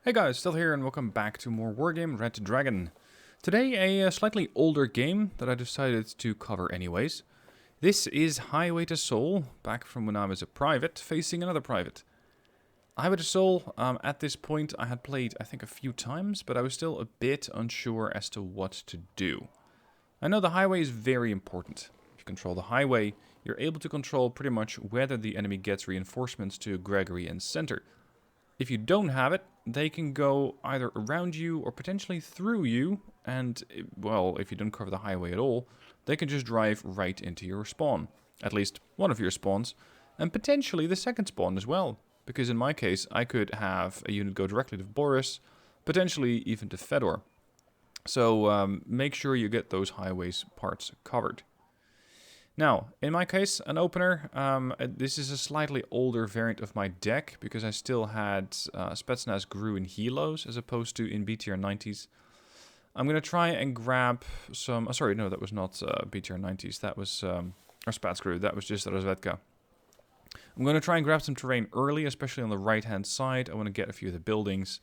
Hey guys, still here and welcome back to more Wargame Red Dragon. Today a slightly older game that I decided to cover anyways. This is Highway to Seoul, back from when I was a private, facing another private. Highway to Seoul, at this point I had played I think a few times, but I was still a bit unsure as to what to do. I know the highway is very important. If you control the highway, you're able to control pretty much whether the enemy gets reinforcements to Gregory and Center. If you don't have it, they can go either around you or potentially through you, and, well, if you don't cover the highway at all, they can just drive right into your spawn. At least one of your spawns, and potentially the second spawn as well. Because in my case, I could have a unit go directly to Boris, potentially even to Fedor. So make sure you get those highways parts covered. Now, in my case, an opener, this is a slightly older variant of my deck, because I still had Spetsnaz grew in Helos, as opposed to in BTR 90s. I'm going to try and grab some, sorry, no, that was not BTR 90s, that was, or Spats grew, that was just Rozvedka. I'm going to try and grab some terrain early, especially on the right-hand side. I want to get a few of the buildings.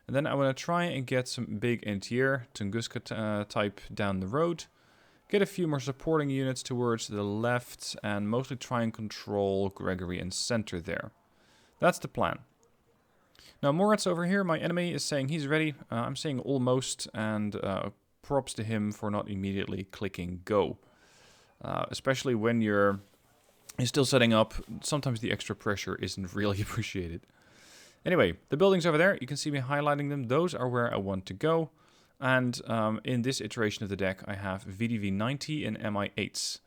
And then I want to try and get some big interior, Tunguska type down the road. Get a few more supporting units towards the left, and mostly try and control Gregory and Center there. That's the plan. Now Moritz over here, my enemy, is saying he's ready. I'm saying almost, and props to him for not immediately clicking go. Especially when you're still setting up, sometimes the extra pressure isn't really appreciated. Anyway, the buildings over there, you can see me highlighting them. Those are where I want to go. And in this iteration of the deck, I have VDV 90 and MI8s.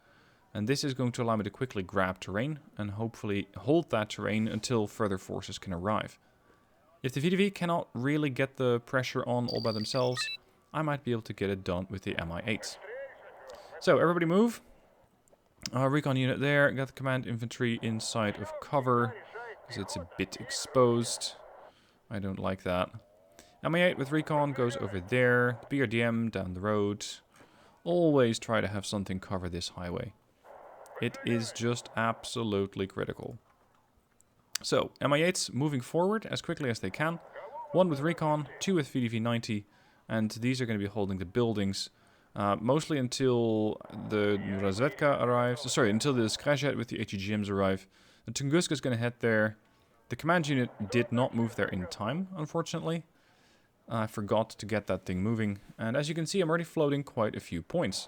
And this is going to allow me to quickly grab terrain and hopefully hold that terrain until further forces can arrive. If the VDV cannot really get the pressure on all by themselves, I might be able to get it done with the MI8s. So everybody move. Recon unit there, got the command infantry inside of cover, because it's a bit exposed. I don't like that. MI8 with recon goes over there. BRDM down the road. Always try to have something cover this highway. It is just absolutely critical. So, MI8s moving forward as quickly as they can. 1 with recon, 2 with VDV 90, and these are going to be holding the buildings. Mostly until the Rozvedka arrives. Sorry, until the Skirmishes with the HEGMs arrive. The Tunguska is going to head there. The command unit did not move there in time, unfortunately. I forgot to get that thing moving, and as you can see, I'm already floating quite a few points.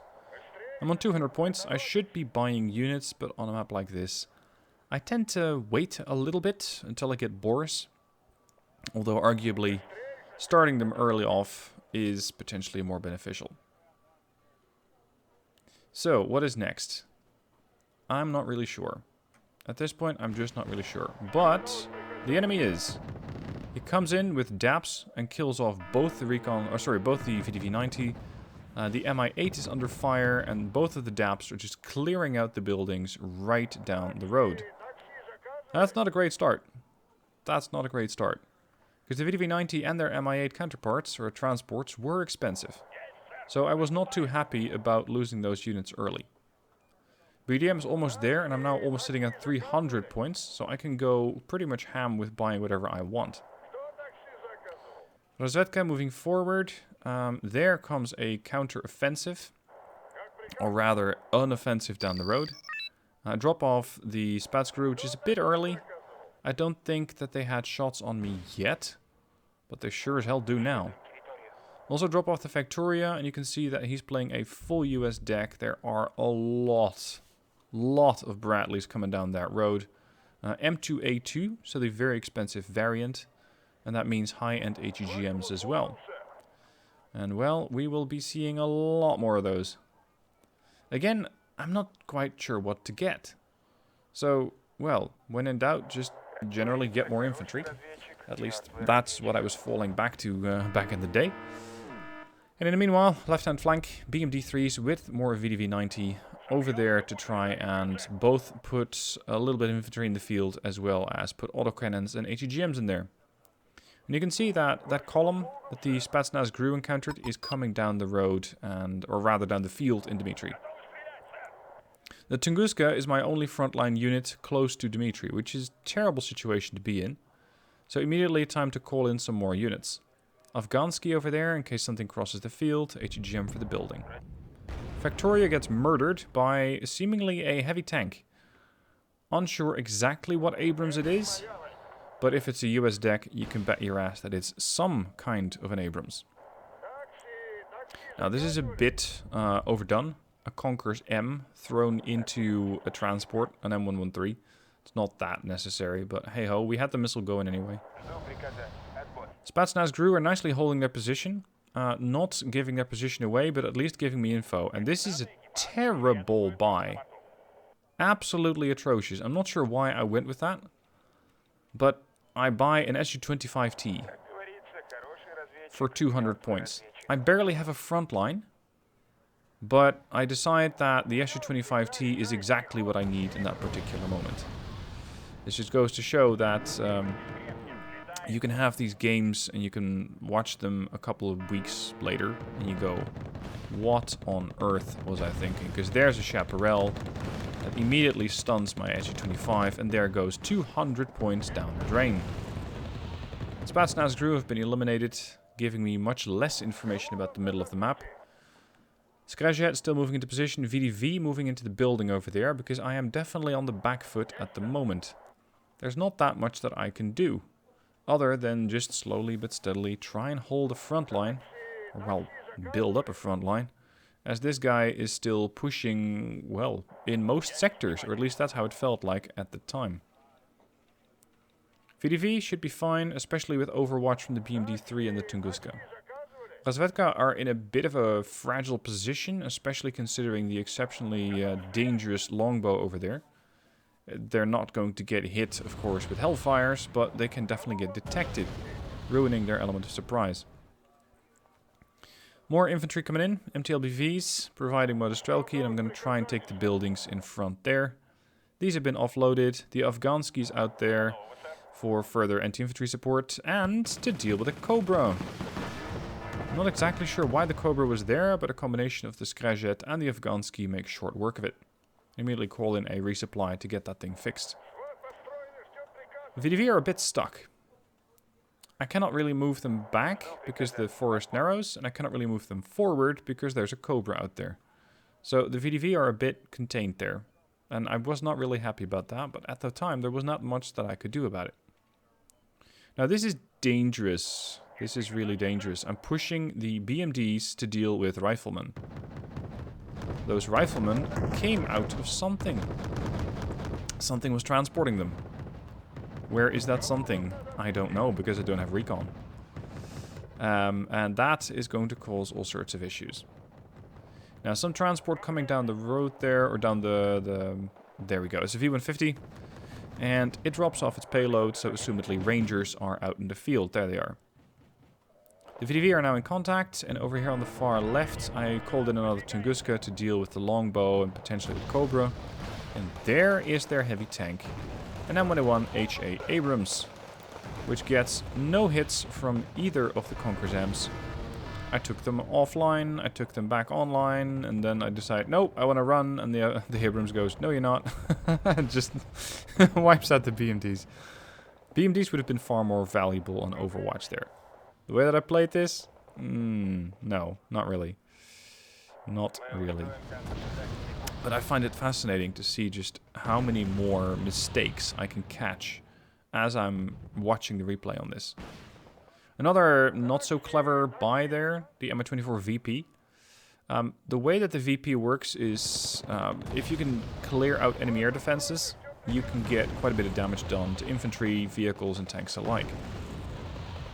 I'm on 200 points. I should be buying units, but on a map like this, I tend to wait a little bit until I get Boris. Although arguably, starting them early off is potentially more beneficial. So, what is next? I'm not really sure. At this point, I'm just not really sure. But the enemy is. He comes in with DAPs and kills off both the recon, or sorry, both the VDV 90. The MI8 is under fire, and both of the DAPs are just clearing out the buildings right down the road. That's not a great start. That's not a great start. Because the VDV 90 and their MI8 counterparts, or transports, were expensive. So I was not too happy about losing those units early. BDM is almost there, and I'm now almost sitting at 300 points, so I can go pretty much ham with buying whatever I want. Rozvedka moving forward. There comes a counter-offensive, or rather unoffensive down the road. Drop off the Spats crew, which is a bit early. I don't think that they had shots on me yet, but they sure as hell do now. Also drop off the Factoria, and you can see that he's playing a full US deck. There are a lot of Bradleys coming down that road. M2A2, so the very expensive variant. And that means high-end HEGMs as well. And well, we will be seeing a lot more of those. Again, I'm not quite sure what to get. So, well, when in doubt, just generally get more infantry. At least that's what I was falling back to back in the day. And in the meanwhile, left-hand flank, BMD3s with more VDV 90 over there to try and both put a little bit of infantry in the field as well as put autocannons and HEGMs in there. And you can see that that column that the Spetsnaz grew encountered is coming down the road, or rather down the field in Dmitry. The Tunguska is my only frontline unit close to Dmitry, which is a terrible situation to be in. So immediately time to call in some more units. Afghansky over there in case something crosses the field, HEGM for the building. Factoria gets murdered by seemingly a heavy tank. Unsure exactly what Abrams it is, but if it's a US deck, you can bet your ass that it's some kind of an Abrams. Now this is a bit overdone. A Conqueror's M thrown into a transport, an M113. It's not that necessary, but hey ho, we had the missile going anyway. Spetsnaz GRU are nicely holding their position. Not giving their position away, but at least giving me info. And this is a terrible buy. Absolutely atrocious. I'm not sure why I went with that. But I buy an Su-25T for 200 points. I barely have a front line. But I decide that the Su-25T is exactly what I need in that particular moment. This just goes to show that you can have these games and you can watch them a couple of weeks later and you go, what on earth was I thinking? Because there's a Chaparral that immediately stuns my Su-25 and there goes 200 points down the drain. Spetsnaz GRU have been eliminated, giving me much less information about the middle of the map. Skirmishes still moving into position, VDV moving into the building over there, because I am definitely on the back foot at the moment. There's not that much that I can do, other than just slowly but steadily try and hold a front line, or well, build up a front line, as this guy is still pushing, well, in most sectors, or at least that's how it felt like at the time. VDV should be fine, especially with Overwatch from the BMD-3 and the Tunguska. Razvedka are in a bit of a fragile position, especially considering the exceptionally dangerous longbow over there. They're not going to get hit, of course, with Hellfires, but they can definitely get detected, ruining their element of surprise. More infantry coming in, MTLBVs, providing Modestrelki, and I'm going to try and take the buildings in front there. These have been offloaded, the Afghanskis out there for further anti-infantry support, and to deal with a Cobra. I'm not exactly sure why the Cobra was there, but a combination of the Skirmishes and the Afghansky makes short work of it. Immediately call in a resupply to get that thing fixed. VDV are a bit stuck. I cannot really move them back because the forest narrows, and I cannot really move them forward because there's a Cobra out there. So the VDV are a bit contained there, and I was not really happy about that, but at the time there was not much that I could do about it. Now this is dangerous. This is really dangerous. I'm pushing the BMDs to deal with riflemen. Those riflemen came out of something. Something was transporting them. Where is that something? I don't know, because I don't have recon. And that is going to cause all sorts of issues. Now, some transport coming down the road there, or down the there we go. It's a V-150. And it drops off its payload, so assumedly Rangers are out in the field. There they are. The VDV are now in contact, and over here on the far left, I called in another Tunguska to deal with the longbow and potentially the Cobra. And there is their heavy tank, an M101 HA Abrams, which gets no hits from either of the Conqueror's M's. I took them offline, I took them back online, and then I decided, nope, I want to run, and the Abrams goes, no you're not, and just wipes out the BMDs. BMDs would have been far more valuable on Overwatch there. The way that I played this? No, not really. Not really. But I find it fascinating to see just how many more mistakes I can catch as I'm watching the replay on this. Another not so clever buy there, the M24 VP. The way that the VP works is if you can clear out enemy air defenses, you can get quite a bit of damage done to infantry, vehicles, and tanks alike.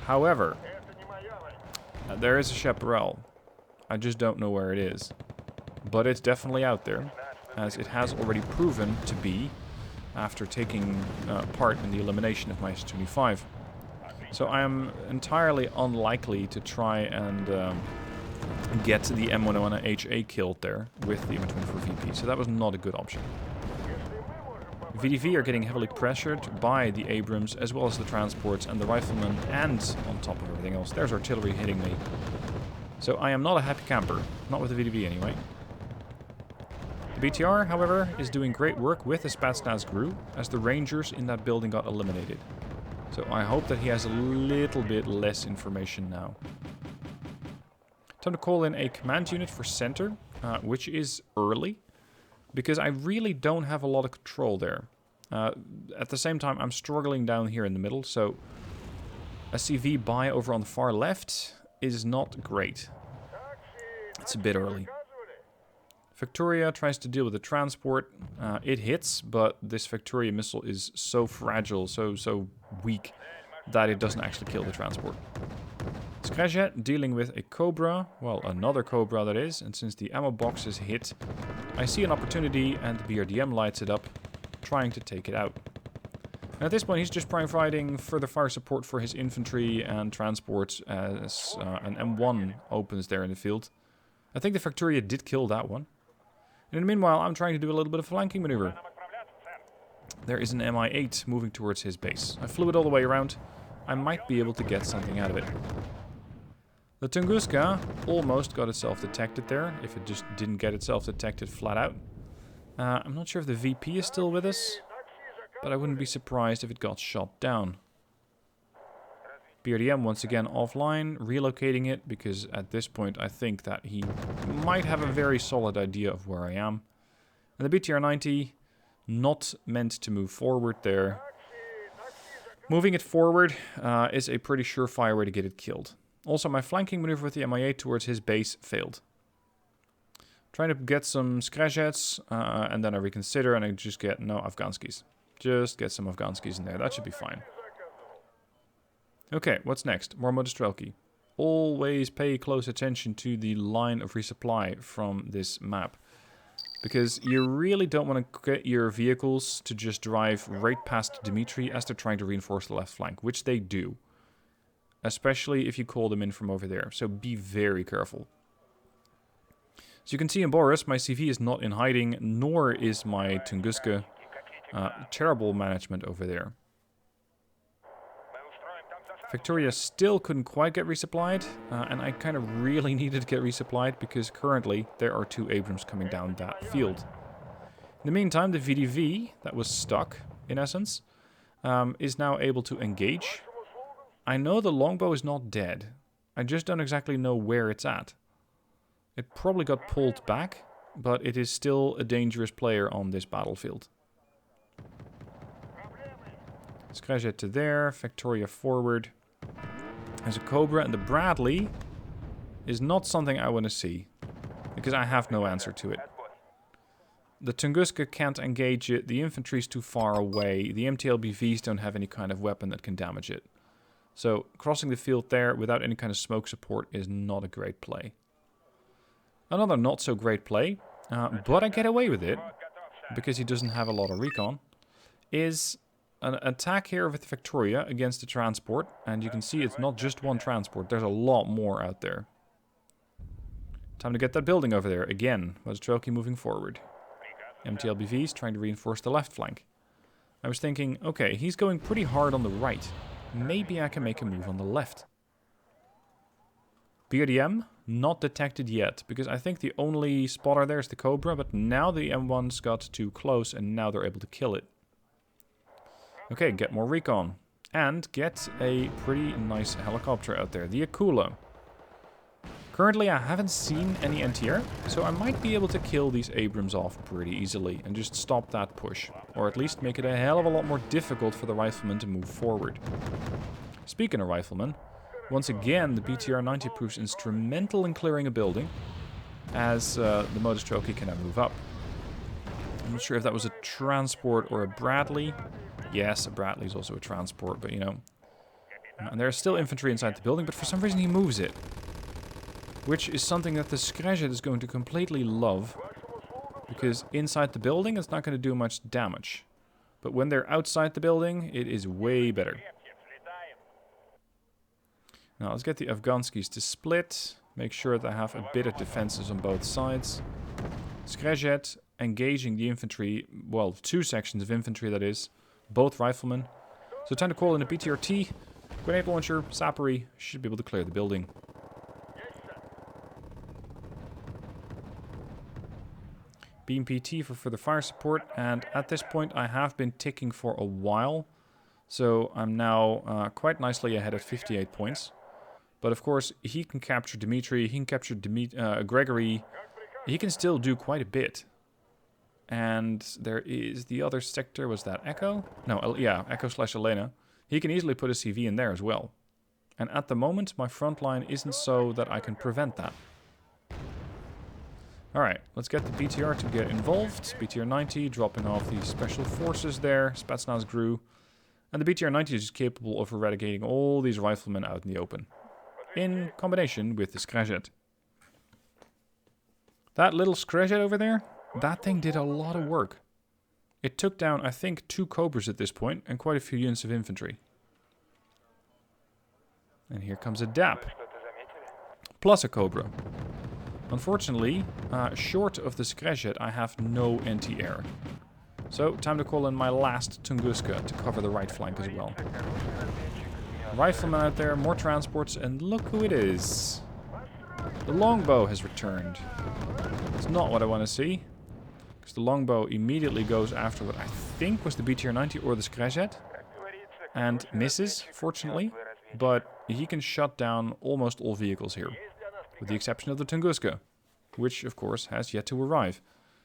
However, there is a Chaparral. I just don't know where it is. But it's definitely out there, as it has already proven to be after taking part in the elimination of my Su-25. So I am entirely unlikely to try and get the M101 HA killed there with the M24 VP, so that was not a good option. VDV are getting heavily pressured by the Abrams, as well as the transports and the riflemen, and on top of everything else, there's artillery hitting me. So I am not a happy camper, not with the VDV anyway. The BTR, however, is doing great work with the Spetsnaz GRU, as the Rangers in that building got eliminated. So I hope that he has a little bit less information now. Time to call in a command unit for center, which is early, because I really don't have a lot of control there. At the same time, I'm struggling down here in the middle, so a CV buy over on the far left is not great. It's a bit early. Victoria tries to deal with the transport. It hits, but this Victoria missile is so fragile, so weak, that it doesn't actually kill the transport. Siegert dealing with a Cobra, well, another Cobra that is, and since the ammo box is hit, I see an opportunity and the BRDM lights it up, trying to take it out. And at this point he's just providing further fire support for his infantry and transports as an M1 opens there in the field. I think the Victoria did kill that one. And in the meanwhile, I'm trying to do a little bit of flanking maneuver. There is an Mi-8 moving towards his base. I flew it all the way around. I might be able to get something out of it. The Tunguska almost got itself detected there, if it just didn't get itself detected flat out. I'm not sure if the VP is still with us, but I wouldn't be surprised if it got shot down. BRDM once again offline, relocating it, because at this point I think that he might have a very solid idea of where I am. And the BTR-90, not meant to move forward there. Moving it forward is a pretty surefire way to get it killed. Also, my flanking maneuver with the Mi-8 towards his base failed. Trying to get some Skirmishes, and then I reconsider and I just get no Afghanskis. Just get some Afghanskis in there, that should be fine. Okay, what's next? More Modestrelki. Always pay close attention to the line of resupply from this map. Because you really don't want to get your vehicles to just drive right past Dimitri as they're trying to reinforce the left flank, which they do. Especially if you call them in from over there, so be very careful. As you can see in Boris, my CV is not in hiding, nor is my Tunguska. Terrible management over there. Victoria still couldn't quite get resupplied, and I kind of really needed to get resupplied because currently there are 2 Abrams coming down that field. In the meantime, the VDV, that was stuck, in essence, is now able to engage. I know the longbow is not dead. I just don't exactly know where it's at. It probably got pulled back, but it is still a dangerous player on this battlefield. Skirmishes to there, Victoria forward. There's a Cobra, and the Bradley is not something I want to see, because I have no answer to it. The Tunguska can't engage it, the infantry's too far away, the MTLBVs don't have any kind of weapon that can damage it. So crossing the field there without any kind of smoke support is not a great play. Another not so great play, but I get away with it, because he doesn't have a lot of recon, is an attack here with Victoria against the transport, and you can see it's not just one transport, there's a lot more out there. Time to get that building over there again. Modestrelki moving forward. MTLBVs trying to reinforce the left flank. I was thinking, okay, he's going pretty hard on the right. Maybe I can make a move on the left. BRDM, not detected yet, because I think the only spotter there is the Cobra, but now the M1's got too close and now they're able to kill it. Okay, get more recon. And get a pretty nice helicopter out there, the Akula. Currently I haven't seen any NTR, so I might be able to kill these Abrams off pretty easily and just stop that push. Or at least make it a hell of a lot more difficult for the riflemen to move forward. Speaking of riflemen, once again the BTR-90 proves instrumental in clearing a building, as the Modestrelki cannot move up. I'm not sure if that was a transport or a Bradley. Yes, a Bradley is also a transport, but you know. And there's still infantry inside the building, but for some reason he moves it. Which is something that the Skirmishes is going to completely love. Because inside the building it's not going to do much damage. But when they're outside the building, it is way better. Now let's get the Afghanskis to split. Make sure they have a bit of defenses on both sides. Skirmishes engaging the infantry, well, 2 sections of infantry that is. Both riflemen. So time to call in a BTRT. Grenade launcher, Sappery, should be able to clear the building. Beam PT for further fire support, and at this point I have been ticking for a while. So I'm now quite nicely ahead at 58 points. But of course, he can capture Dmitri, he can capture Gregory. He can still do quite a bit. And there is the other sector, was that Echo? No, yeah, Echo/Elena. He can easily put a CV in there as well. And at the moment, my front line isn't so that I can prevent that. Alright, let's get the BTR to get involved. BTR 90 dropping off the special forces there, Spetsnaz and the BTR 90 is capable of eradicating all these riflemen out in the open, in combination with the Skirmishes. That little Skirmish over there, that thing did a lot of work. It took down, I think, 2 Cobras at this point, and quite a few units of infantry. And here comes a DAP. Plus a Cobra. Unfortunately, short of the Skirmish, I have no anti-air. So, time to call in my last Tunguska to cover the right flank as well. Riflemen out there, more transports, and look who it is. The longbow has returned. It's not what I want to see. Because the longbow immediately goes after what I think was the BTR 90 or the Skirmish. And misses, fortunately. But he can shut down almost all vehicles here. With the exception of the Tunguska. Which, of course, has yet to arrive.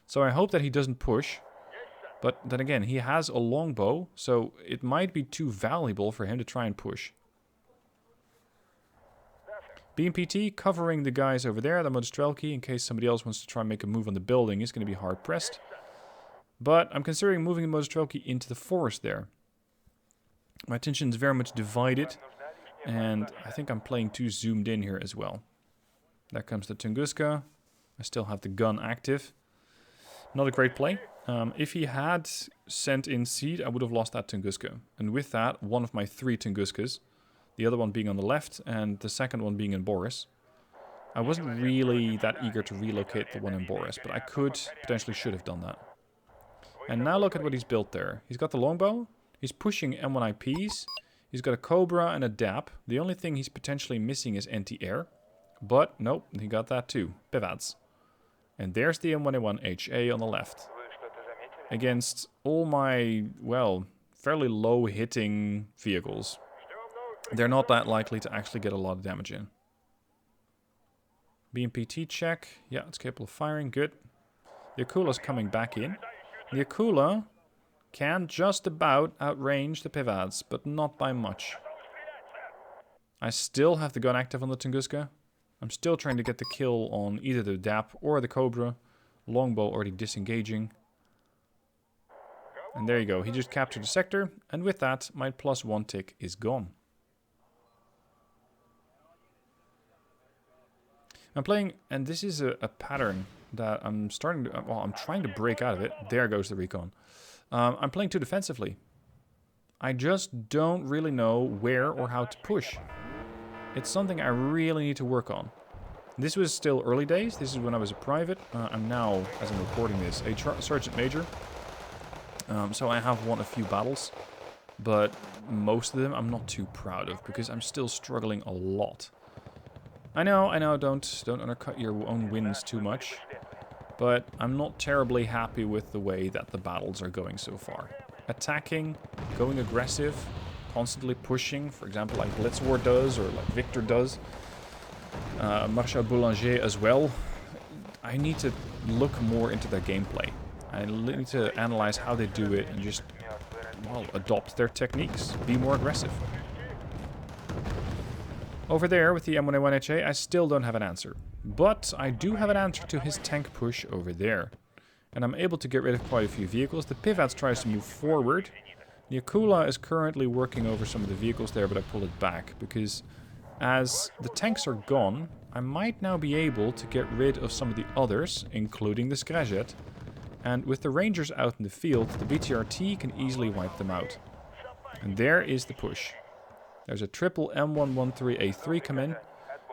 So I hope that he doesn't push. But then again, he has a longbow, so it might be too valuable for him to try and push. BMPT covering the guys over there, the Modestrelki, in case somebody else wants to try and make a move on the building, is going to be hard pressed. But I'm considering moving the Modestrelki into the forest there. My attention is very much divided, and I think I'm playing too zoomed in here as well. There comes the Tunguska. I still have the gun active. Not a great play. If he had sent in seed, I would have lost that Tunguska. And with that, one of my 3 Tunguskas, the other one being on the left, and the second one being in Boris. I wasn't really that eager to relocate the one in Boris, but I could, potentially should have done that. And now look at what he's built there. He's got the longbow, he's pushing M1 IPs, he's got a Cobra and a DAP. The only thing he's potentially missing is anti-air. But, nope, he got that too. Pivads. And there's the M1A1 HA on the left. Against all my, well, fairly low-hitting vehicles. They're not that likely to actually get a lot of damage in. BMPT check. Yeah, it's capable of firing. Good. The Akula's coming back in. The Akula can just about outrange the Pivads, but not by much. I still have the gun active on the Tunguska. I'm still trying to get the kill on either the DAP or the Cobra. Longbow already disengaging. And there you go, he just captured the sector, and with that, my +1 tick is gone. I'm playing, and this is a pattern that I'm starting to, well, I'm trying to break out of it. There goes the recon. I'm playing too defensively. I just don't really know where or how to push. It's something I really need to work on. This was still early days. This is when I was a private. I'm now, as I'm recording this, a sergeant major. So I have won a few battles, but most of them I'm not too proud of because I'm still struggling a lot. I know, don't undercut your own wins too much, but I'm not terribly happy with the way that the battles are going so far. Attacking, going aggressive, constantly pushing, for example, like Blitzwar does, or like Victor does. Marshal Boulanger as well. I need to look more into their gameplay. I need to analyze how they do it and just, well, adopt their techniques. Be more aggressive. Over there with the M1A1 HA, I still don't have an answer. But I do have an answer to his tank push over there. And I'm able to get rid of quite a few vehicles. The Pivads tries to move forward. The Akula is currently working over some of the vehicles there, but I pulled it back. Because as the tanks are gone, I might now be able to get rid of some of the others, including the Skirmishes. And with the Rangers out in the field, the BTRT can easily wipe them out. And there is the push. There's a triple M113A3 come in,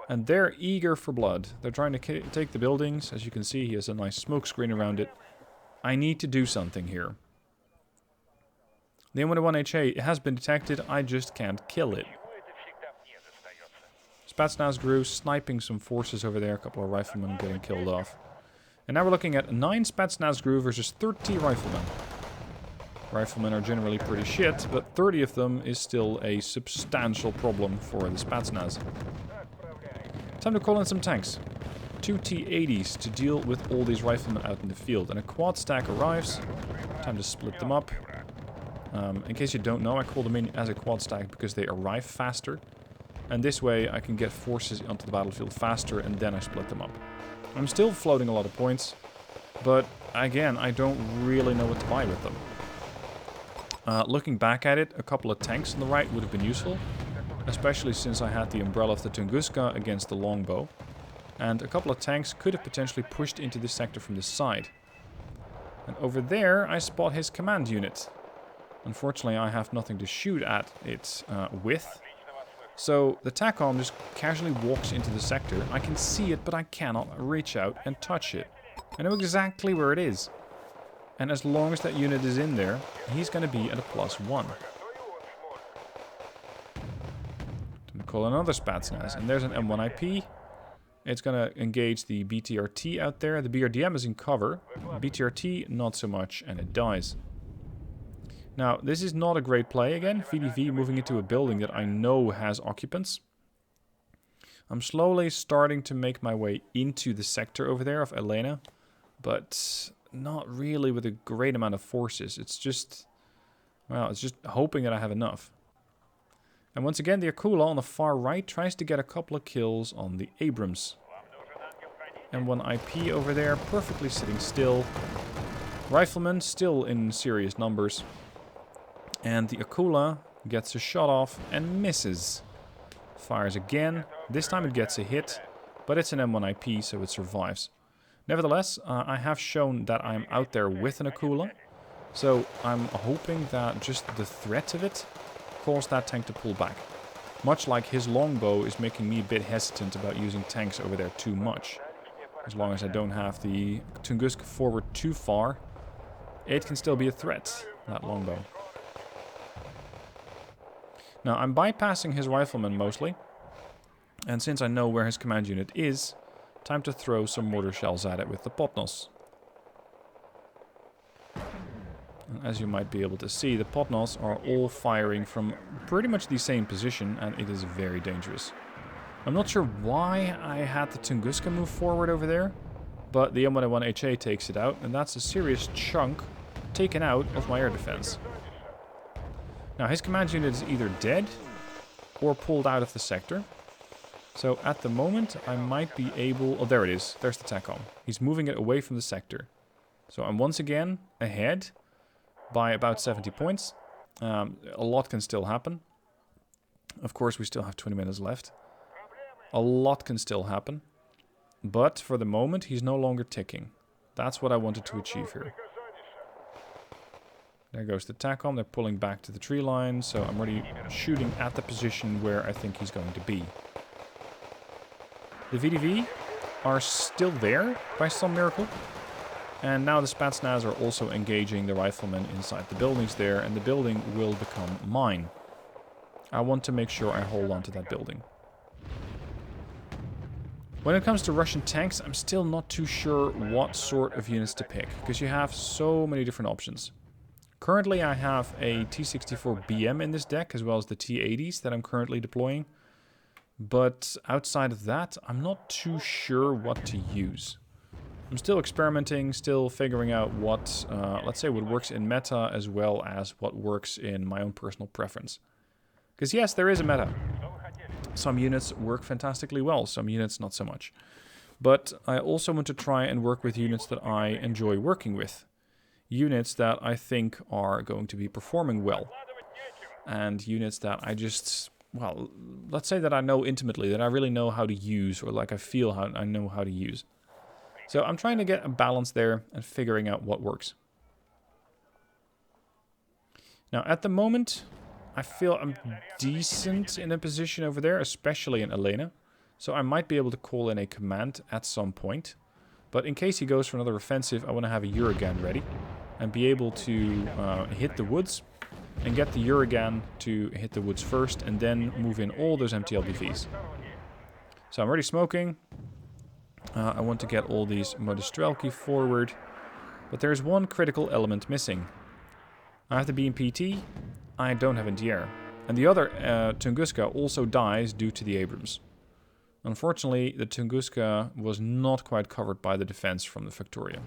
and they're eager for blood. They're trying to take the buildings. As you can see, he has a nice smoke screen around it. I need to do something here. The M1A1 HA has been detected, I just can't kill it. Spetsnaz sniping some forces over there, a couple of riflemen getting killed off. And now we're looking at 9 Spetsnaz versus 30 riflemen. Riflemen are generally pretty shit, but 30 of them is still a substantial problem for the Spetsnaz. Time to call in some tanks. 2 T-80s to deal with all these riflemen out in the field. And a quad stack arrives. Time to split them up. In case you don't know, I call them in as a quad stack because they arrive faster. And this way I can get forces onto the battlefield faster and then I split them up. I'm still floating a lot of points, but again, I don't really know what to buy with them. Looking back at it, a couple of tanks on the right would have been useful, especially since I had the umbrella of the Tunguska against the longbow. And a couple of tanks could have potentially pushed into this sector from the side. And over there, I spot his command unit. Unfortunately, I have nothing to shoot at it with. So the TACOM just casually walks into the sector. I can see it, but I cannot reach out and touch it. I know exactly where it is. And as long as that unit is in there, he's going to be at a +1. I'm call another Spetsnaz, and there's an M1IP. It's going to engage the BTRT out there. The BRDM is in cover. BTRT, not so much, and it dies. Now, this is not a great play again. VDV moving into a building that I know has occupants. I'm slowly starting to make my way into the sector over there of Elena, but not really with a great amount of forces. It's just, well, it's just hoping that I have enough. And once again, the Akula on the far right tries to get a couple of kills on the Abrams. M1IP over there, perfectly sitting still. Riflemen still in serious numbers. And the Akula gets a shot off and misses. Fires again. This time it gets a hit, but it's an M1IP, so it survives. Nevertheless, I have shown that I'm out there with an Akula. So I'm hoping that just the threat of it caused that tank to pull back. Much like his longbow is making me a bit hesitant about using tanks over there too much. As long as I don't have the Tunguska forward too far, it can still be a threat, that longbow. Now, I'm bypassing his riflemen mostly. And since I know where his command unit is, time to throw some mortar shells at it with the Potnos. And as you might be able to see, the Potnos are all firing from pretty much the same position, and it is very dangerous. I'm not sure why I had the Tunguska move forward over there, but the M101 HA takes it out, and that's a serious chunk taken out of my air defense. Now, his command unit is either dead or pulled out of the sector. So at the moment, I might be able... Oh, there it is. There's the TACOM. He's moving it away from the sector. So I'm once again ahead by about 70 points. A lot can still happen. Of course, we still have 20 minutes left. A lot can still happen. But for the moment, he's no longer ticking. That's what I wanted to achieve here. There goes the TACOM. They're pulling back to the tree line. So I'm already shooting at the position where I think he's going to be. The VDV are still there by some miracle. And now the Spetsnaz are also engaging the riflemen inside the buildings there. And the building will become mine. I want to make sure I hold on to that building. When it comes to Russian tanks, I'm still not too sure what sort of units to pick. Because you have so many different options. Currently I have a T-64 BM in this deck, as well as the T-80s that I'm currently deploying. But outside of that, I'm not too sure what to use. I'm still experimenting, still figuring out what, let's say, what works in meta, as well as what works in my own personal preference. Because yes, there is a meta. Some units work fantastically well, some units not so much. But I also want to try and work with units that I enjoy working with. Units that I think are going to be performing well. And units that I just, well, let's say that I know intimately, that I really know how to use, or like I feel how I know how to use. So I'm trying to get a balance there and figuring out what works. Now at the moment, I feel I'm decent in a position over there, especially in Elena. So I might be able to call in a command at some point. But in case he goes for another offensive, I want to have a Uragan ready. And be able to hit the woods. And get the Uragan to hit the woods first. And then move in all those MTLBVs. So I'm already smoking. I want to get all these Modestrelki forward. But there's one critical element missing. I have the BMPT. I don't have anti-air. And the other Tunguska also dies due to the Abrams. Unfortunately, the Tunguska was not quite covered by the defense from the Victoria.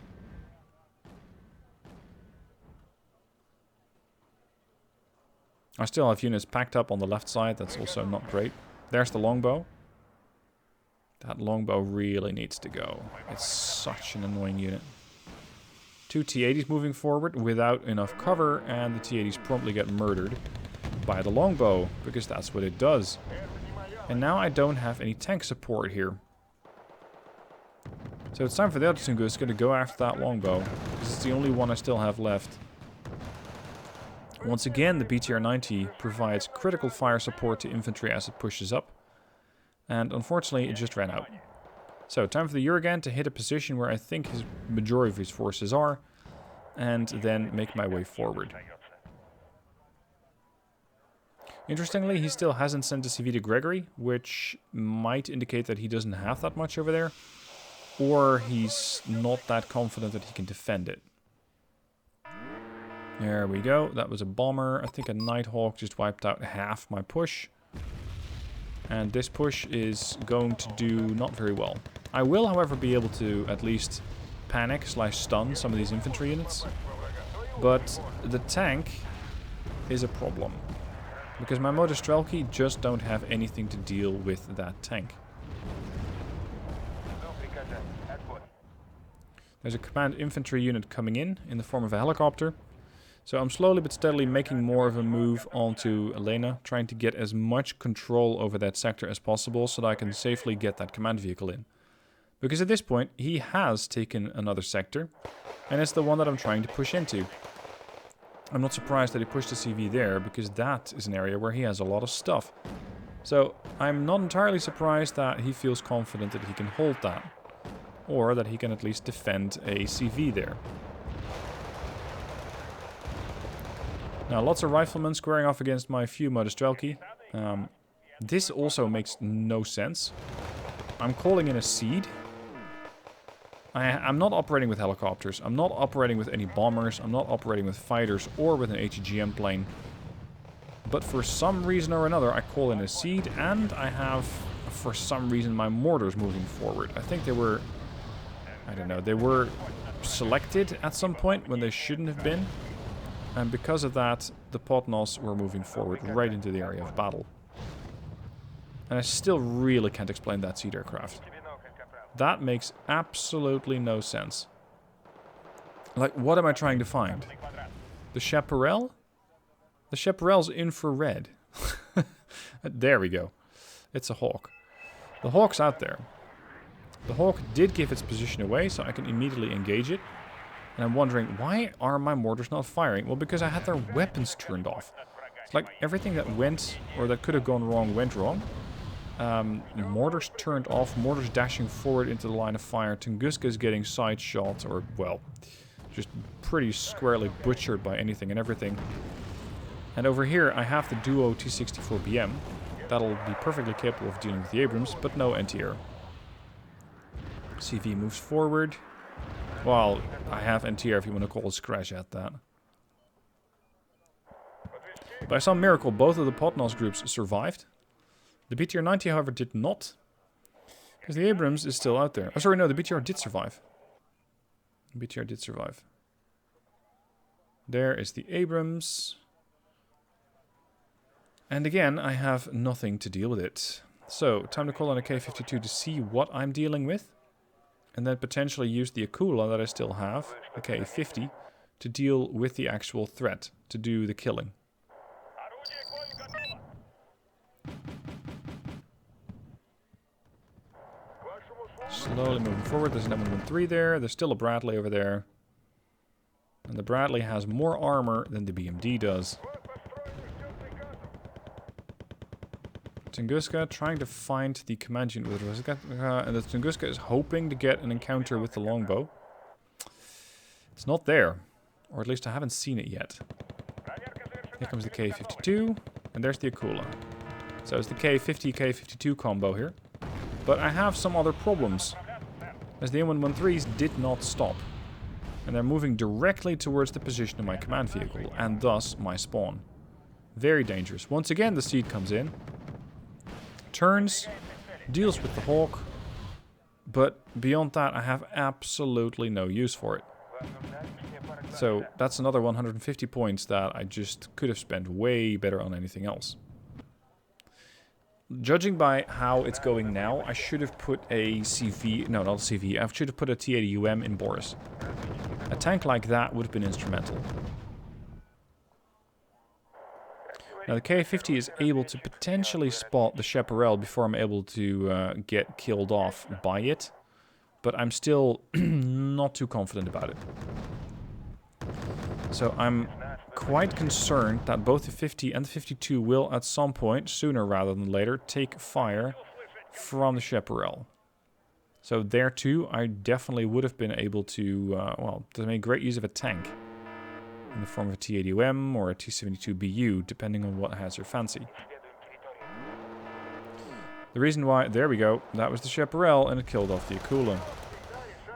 I still have units packed up on the left side. That's also not great. There's the longbow. That longbow really needs to go. It's such an annoying unit. 2 T-80s moving forward without enough cover, and the T-80s promptly get murdered by the longbow, because that's what it does. And now I don't have any tank support here. So it's time for the other Tunguska to go after that longbow, because it's the only one I still have left. Once again, the BTR-90 provides critical fire support to infantry as it pushes up. And unfortunately, it just ran out. So, time for the Jurgen to hit a position where I think his majority of his forces are, and then make my way forward. Interestingly, he still hasn't sent a CV to Gregory, which might indicate that he doesn't have that much over there, or he's not that confident that he can defend it. There we go. That was a bomber. I think a Nighthawk just wiped out half my push. And this push is going to do not very well. I will, however, be able to at least panic/stun some of these infantry units. But the tank is a problem. Because my Motostrelki just don't have anything to deal with that tank. There's a command infantry unit coming in the form of a helicopter. So I'm slowly but steadily making more of a move onto Elena, trying to get as much control over that sector as possible so that I can safely get that command vehicle in. Because at this point, he has taken another sector, and it's the one that I'm trying to push into. I'm not surprised that he pushed the CV there, because that is an area where he has a lot of stuff. So I'm not entirely surprised that he feels confident that he can hold that, or that he can at least defend a CV there. Now, lots of riflemen squaring off against my few Motostrelki. This also makes no sense. I'm calling in a seed. I'm not operating with helicopters. I'm not operating with any bombers. I'm not operating with fighters or with an HEGM plane. But for some reason or another, I call in a seed, and I have, for some reason, my mortars moving forward. I think they were, I don't know, they were selected at some point when they shouldn't have been. And because of that, the Potnos were moving forward right into the area of battle. And I still really can't explain that seed aircraft. That makes absolutely no sense. Like, what am I trying to find? The Chaparral? The Chaparral's infrared. There we go. It's a Hawk. The Hawk's out there. The Hawk did give its position away, so I can immediately engage it. And I'm wondering, why are my mortars not firing? Well, because I had their weapons turned off. It's like everything that went, or that could have gone wrong, went wrong. Mortars turned off, mortars dashing forward into the line of fire. Tunguska is getting side shot, or, well, just pretty squarely butchered by anything and everything. And over here, I have the Duo T-64BM. That'll be perfectly capable of dealing with the Abrams, but no anti-air. CV moves forward. Well, I have anti-air if you want to call a scratch at that. By some miracle, both of the Potnos groups survived. The BTR-90, however, did not. Because the Abrams is still out there. Oh, sorry, no, the BTR did survive. The BTR did survive. There is the Abrams. And again, I have nothing to deal with it. So, time to call on a K-52 to see what I'm dealing with. And then potentially use the Akula that I still have, the K-50, to deal with the actual threat, to do the killing. Slowly moving forward. There's an M113 there. There's still a Bradley over there. And the Bradley has more armor than the BMD does. Tunguska trying to find the command unit with and the Tunguska is hoping to get an encounter with the longbow. It's not there. Or at least I haven't seen it yet. Here comes the K-52. And there's the Akula. So it's the K-50, K-52 combo here. But I have some other problems. As the M113s did not stop. And they're moving directly towards the position of my command vehicle, and thus my spawn. Very dangerous. Once again, the Seed comes in. Turns, deals with the Hawk. But beyond that, I have absolutely no use for it. So that's another 150 points that I just could have spent way better on anything else. Judging by how it's going now, I should have put a CV... No, not a CV. I should have put a T80UM in Boris. A tank like that would have been instrumental. Now the K50 is able to potentially spot the Chaparral before I'm able to get killed off by it. But I'm still not too confident about it. So I'm quite concerned that both the 50 and the 52 will at some point, sooner rather than later, take fire from the Chaparral. So there too, I definitely would have been able to, well, to make great use of a tank. In the form of a T80UM or a T72BU, depending on what has your fancy. The reason why... There we go. That was the Chaparral, and it killed off the Akula.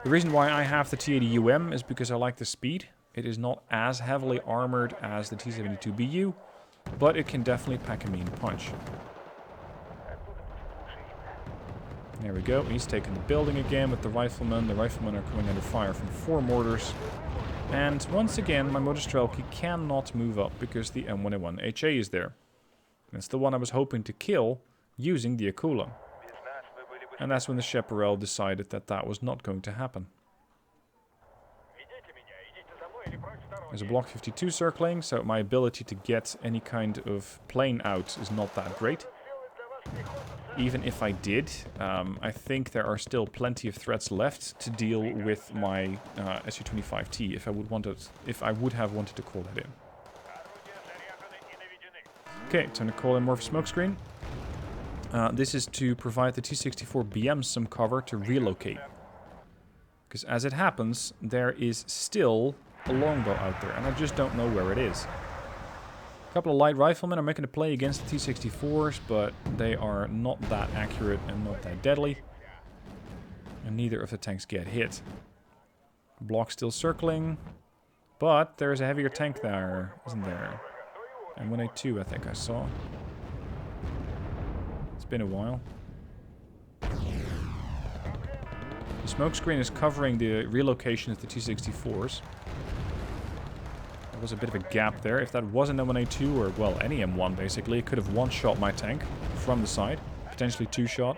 The reason why I have the T80UM is because I like the speed. It is not as heavily armored as the T72BU, but it can definitely pack a mean punch. There we go. He's taken the building again with the Riflemen. The Riflemen are coming under fire from 4 mortars. And once again, my Modestrelki cannot move up because the M1A1 HA is there. And it's the one I was hoping to kill using the Akula. And that's when the Chaparral decided that that was not going to happen. There's a Block 52 circling, so my ability to get any kind of plane out is not that great. Even if I did, I think there are still plenty of threats left to deal with my Su-25T if I would have wanted to call that in. Okay, time to call in more of a smokescreen. This is to provide the T-64BM some cover to relocate. Because as it happens, there is still a longbow out there, and I just don't know where it is. A couple of light riflemen are making a play against the T-64s, but they are not that accurate and not that deadly. And neither of the tanks get hit. Block still circling, but there's a heavier tank there, isn't there? And 1A2 I think I saw. It's been a while. The smokescreen is covering the relocation of the T-64s. There was a bit of a gap there. If that was an M1A2, or, well, any M1 basically, it could have one-shot my tank from the side. Potentially two-shot.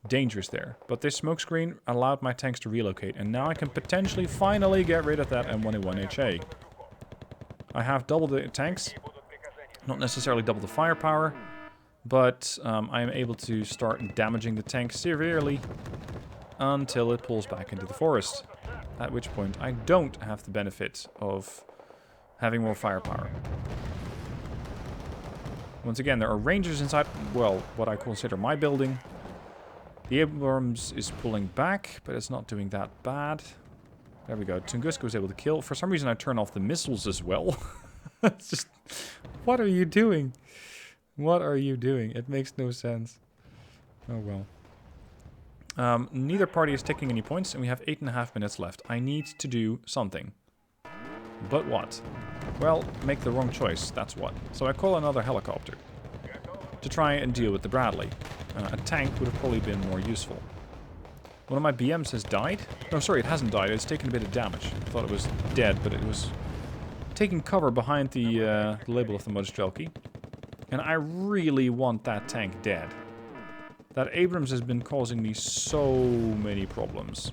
Dangerous there. But this smokescreen allowed my tanks to relocate, and now I can potentially finally get rid of that M1A1 HA. I have double the tanks. Not necessarily double the firepower, but I am able to start damaging the tank severely until it pulls back into the forest. At which point I don't have the benefit of having more firepower. Once again, there are rangers inside, well, what I consider my building. The Abrams is pulling back, but it's not doing that bad. There we go. Tunguska was able to kill. For some reason I turn off the missiles as well. It's just... What are you doing? What are you doing? It makes no sense. Oh well. Neither party is taking any points, and we have 8.5 minutes left. I need to do something. But what? Well, make the wrong choice, that's what. So I call another helicopter to try and deal with the Bradley. A tank would have probably been more useful. One of my BMs has died. No, sorry, it hasn't died. It's taken a bit of damage. I thought it was dead, but it was taking cover behind the label of the Modestrelki. And I really want that tank dead. That Abrams has been causing me so many problems.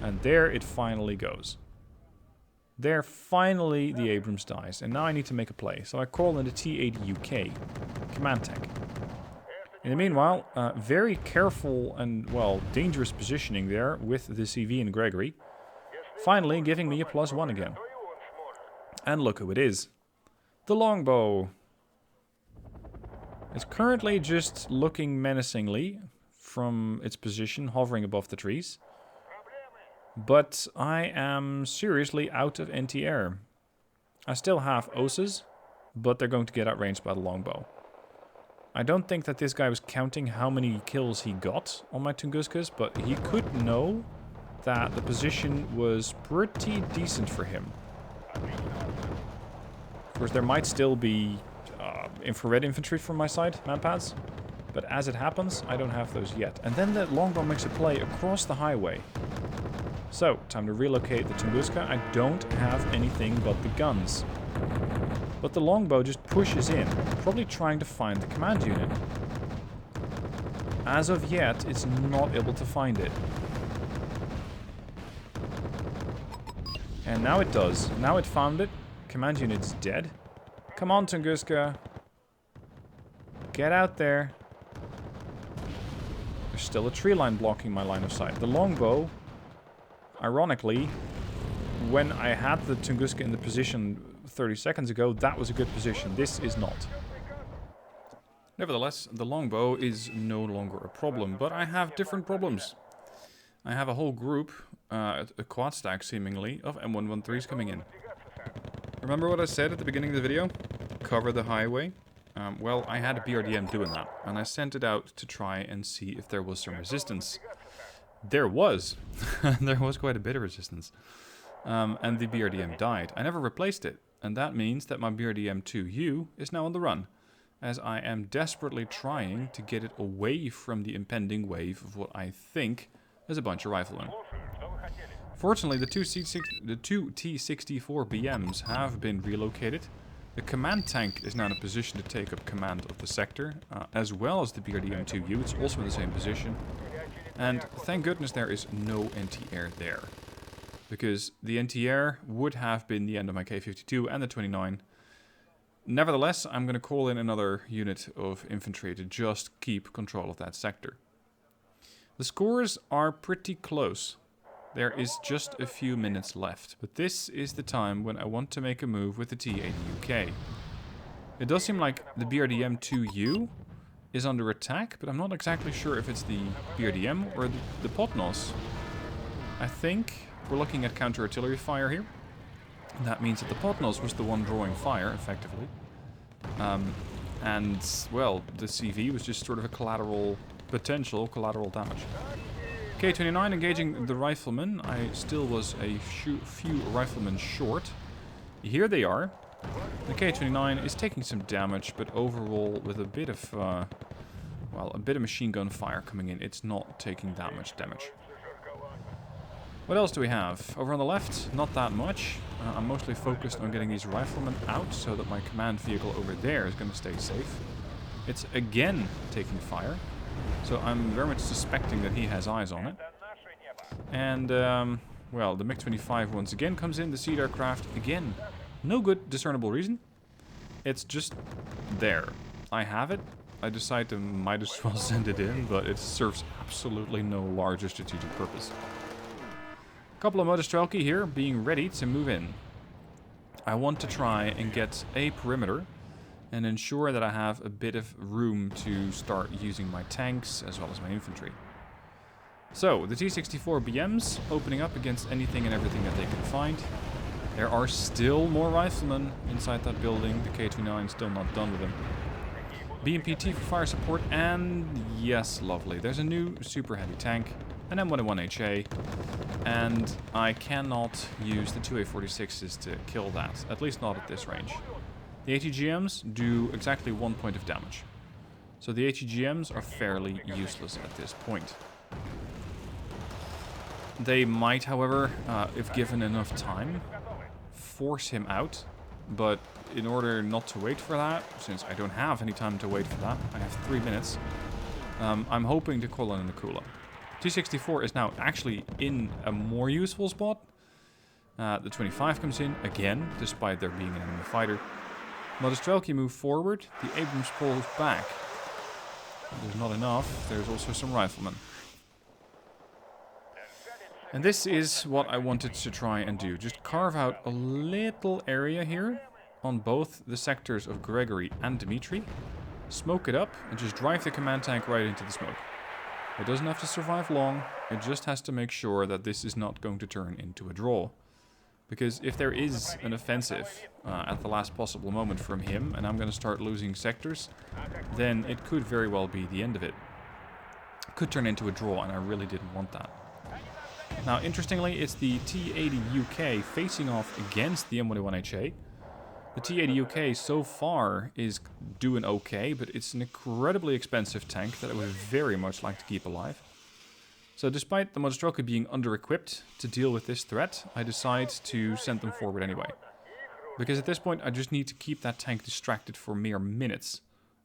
And there it finally goes. There finally the Abrams dies. And now I need to make a play. So I call in the T-80UK command tank. In the meanwhile, very careful and, well, dangerous positioning there with the CV and Gregory. Finally giving me a +1 again. And look who it is. The longbow. It's currently just looking menacingly from its position, hovering above the trees. But I am seriously out of anti-air. I still have OSAs, but they're going to get outranged by the longbow. I don't think that this guy was counting how many kills he got on my Tunguskas, but he could know that the position was pretty decent for him. Of course, there might still be infrared infantry from my side, manpads. But as it happens, I don't have those yet. And then the longbow makes a play across the highway. So, time to relocate the Tunguska. I don't have anything but the guns. But the longbow just pushes in, probably trying to find the command unit. As of yet, it's not able to find it. And now it does. Now it found it. Command unit's dead. Come on, Tunguska. Get out there. There's still a tree line blocking my line of sight. The longbow, ironically, when I had the Tunguska in the position 30 seconds ago, that was a good position. This is not. Nevertheless, the longbow is no longer a problem, but I have different problems. I have a whole group, a quad stack seemingly, of M113s coming in. Remember what I said at the beginning of the video? Cover the highway. Well, I had a BRDM doing that, and I sent it out to try and see if there was some resistance. There was. There was quite a bit of resistance. And the BRDM died. I never replaced it, and that means that my BRDM-2U is now on the run, as I am desperately trying to get it away from the impending wave of what I think is a bunch of riflemen. Fortunately, the two T-64 BMs have been relocated. The command tank is now in a position to take up command of the sector, as well as the BRDM-2U. It's also in the same position. And thank goodness there is no anti-air there. Because the anti-air would have been the end of my K-52 and the 29. Nevertheless, I'm going to call in another unit of infantry to just keep control of that sector. The scores are pretty close. There is just a few minutes left, but this is the time when I want to make a move with the T-80UK. It does seem like the BRDM-2U is under attack, but I'm not exactly sure if it's the BRDM or the Potnos. I think we're looking at counter-artillery fire here. And that means that the Potnos was the one drawing fire, effectively. And, well, the CV was just sort of a potential collateral damage. K-29 engaging the riflemen. I still was a few riflemen short. Here they are. The K-29 is taking some damage, but overall with a bit of, well, a bit of machine gun fire coming in, it's not taking that much damage. What else do we have? Over on the left, not that much. I'm mostly focused on getting these riflemen out so that my command vehicle over there is going to stay safe. It's again taking fire. So I'm very much suspecting that he has eyes on it. And, well, the MiG-25 once again comes in, the Seed aircraft, again, no good discernible reason. It's just there. I have it. I decide to might as well send it in, but it serves absolutely no larger strategic purpose. A couple of Motostrelki here, being ready to move in. I want to try and get a perimeter and ensure that I have a bit of room to start using my tanks as well as my infantry. So, the T-64 BMs opening up against anything and everything that they can find. There are still more riflemen inside that building. The K-29 still not done with them. BMP-T for fire support, and yes, lovely. There's a new super heavy tank, an M101HA, and I cannot use the 2 A46s to kill that, at least not at this range. The ATGMs do exactly 1 point of damage. So the ATGMs are fairly useless at this point. They might, however, if given enough time, force him out. But in order not to wait for that, since I don't have any time to wait for that, I have 3 minutes, I'm hoping to call in the Kula. T-64 is now actually in a more useful spot. The 25 comes in, again, despite there being an enemy fighter. Motostrelki move forward, the Abrams pulls back. There's not enough, there's also some riflemen. And this is what I wanted to try and do. Just carve out a little area here on both the sectors of Gregory and Dmitri. Smoke it up and just drive the command tank right into the smoke. It doesn't have to survive long, it just has to make sure that this is not going to turn into a draw. Because if there is an offensive at the last possible moment from him, and I'm going to start losing sectors, then it could very well be the end of it. Could turn into a draw, and I really didn't want that. Now, interestingly, it's the T80 UK facing off against the M1A1HA. The T80 UK so far is doing okay, but it's an incredibly expensive tank that I would very much like to keep alive. So despite the Monostroke being under-equipped to deal with this threat, I decide to send them forward anyway. Because at this point, I just need to keep that tank distracted for mere minutes.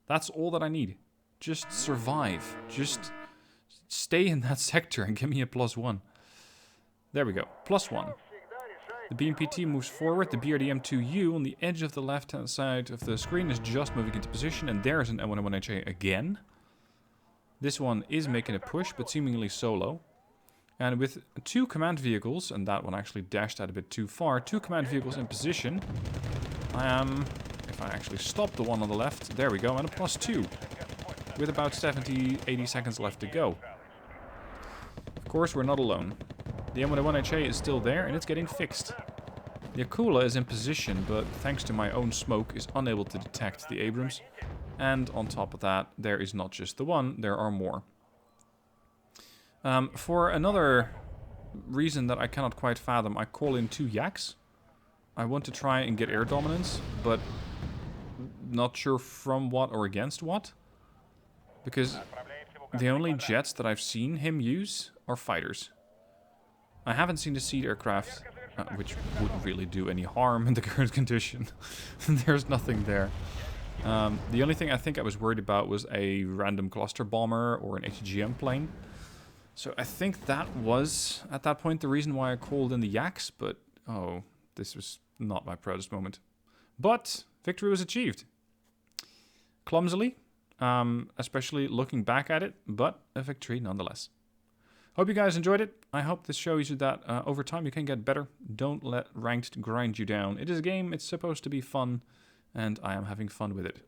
That's all that I need. Just survive. Just stay in that sector and give me a +1. There we go. +1. The BMPT moves forward. The BRDM2U on the edge of the left-hand side of the screen is just moving into position. And there's an M1A1HA again. This one is making a push, but seemingly solo. And with 2 command vehicles, and that one actually dashed out a bit too far, 2 command vehicles in position, I am, if I actually stop the one on the left, there we go, and a +2. With about 70, 80 seconds left to go. Of course, we're not alone. The M1A1HA is still there, and it's getting fixed. The Akula is in position, but thanks to my own smoke, is unable to detect the Abrams. And on top of that, there is not just the one, there are more. For another reason that I cannot quite fathom, I call in 2 Yaks. I want to try and get air dominance, but not sure from what or against what. Because the only jets that I've seen him use are fighters. I haven't seen the seed aircraft, which wouldn't really do any harm in the current condition. There's nothing there. The only thing I think I was worried about was a random cluster bomber or an HGM plane. So I think that was, at that point, the reason why I called in the Yaks, but, oh, this was not my proudest moment. But victory was achieved. Clumsily, especially looking back at it, but a victory nonetheless. Hope you guys enjoyed it. I hope this shows you that over time you can get better. Don't let ranked grind you down. It is a game, it's supposed to be fun, and I am having fun with it.